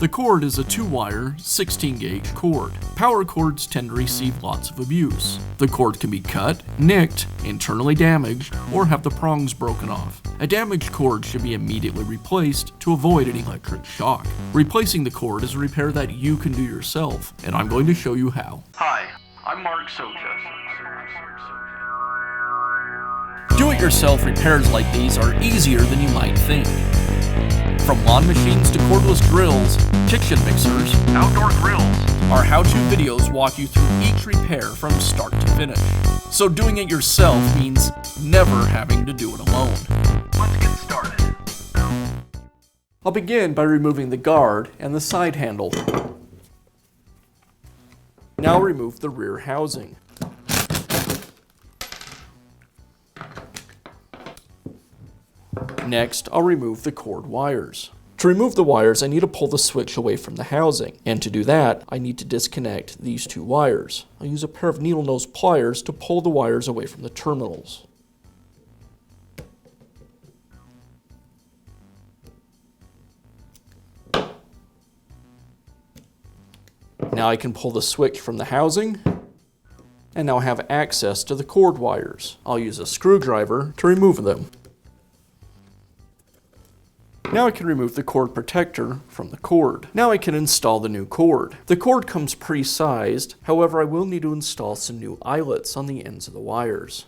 The cord is a 2-wire, 16-gauge cord. Power cords tend to receive lots of abuse. The cord can be cut, nicked, internally damaged, or have the prongs broken off. A damaged cord should be immediately replaced to avoid an electric shock. Replacing the cord is a repair that you can do yourself, and I'm going to show you how. Hi, I'm Mark Socha. Do-it-yourself repairs like these are easier than you might think. From lawn machines to cordless drills, kitchen mixers, Outdoor grills. our how-to videos walk you through each repair from start to finish. So doing it yourself means never having to do it alone. Let's get started. I'll begin by removing the guard and the side handle. Now remove the rear housing. Next, I'll remove the cord wires. To remove the wires, I need to pull the switch away from the housing, and to do that, I need to disconnect these 2 wires. I'll use a pair of needle nose pliers to pull the wires away from the terminals. Now I can pull the switch from the housing, and now have access to the cord wires. I'll use a screwdriver to remove them. Now I can remove the cord protector from the cord. Now I can install the new cord. The cord comes pre-sized, however I will need to install some new eyelets on the ends of the wires.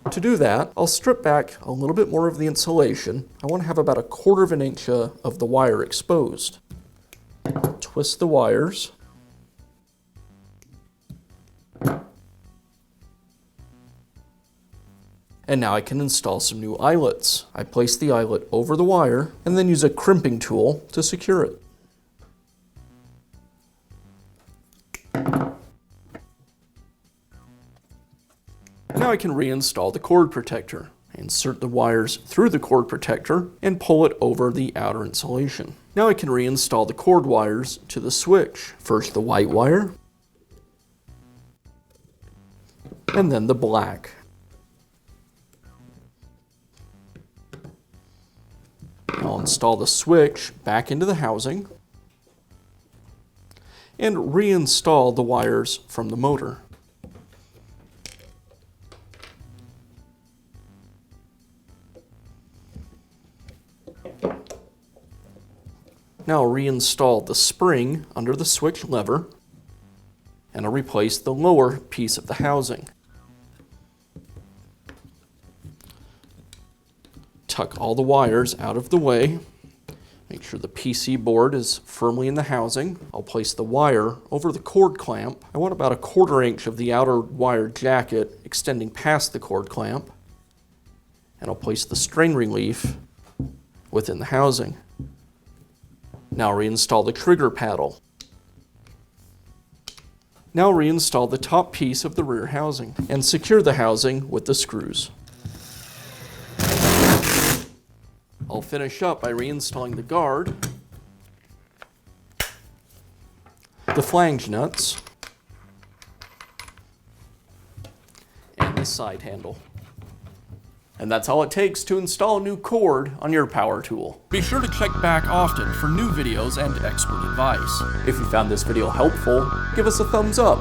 To do that, I'll strip back a little bit more of the insulation. I want to have about 1/4 of an inch of the wire exposed. Twist the wires. And now I can install some new eyelets. I place the eyelet over the wire and then use a crimping tool to secure it. Now I can reinstall the cord protector. Insert the wires through the cord protector and pull it over the outer insulation. Now I can reinstall the cord wires to the switch. First the white wire, and then the black. I'll install the switch back into the housing and reinstall the wires from the motor. Now I'll reinstall the spring under the switch lever, and I'll replace the lower piece of the housing. Tuck all the wires out of the way. Make sure the PC board is firmly in the housing. I'll place the wire over the cord clamp. I want about 1/4 inch of the outer wire jacket extending past the cord clamp. And I'll place the strain relief within the housing. Now reinstall the trigger paddle. Now reinstall the top piece of the rear housing and secure the housing with the screws. I'll finish up by reinstalling the guard, the flange nuts, and the side handle. And that's all it takes to install a new cord on your power tool. Be sure to check back often for new videos and expert advice. If you found this video helpful, give us a thumbs up.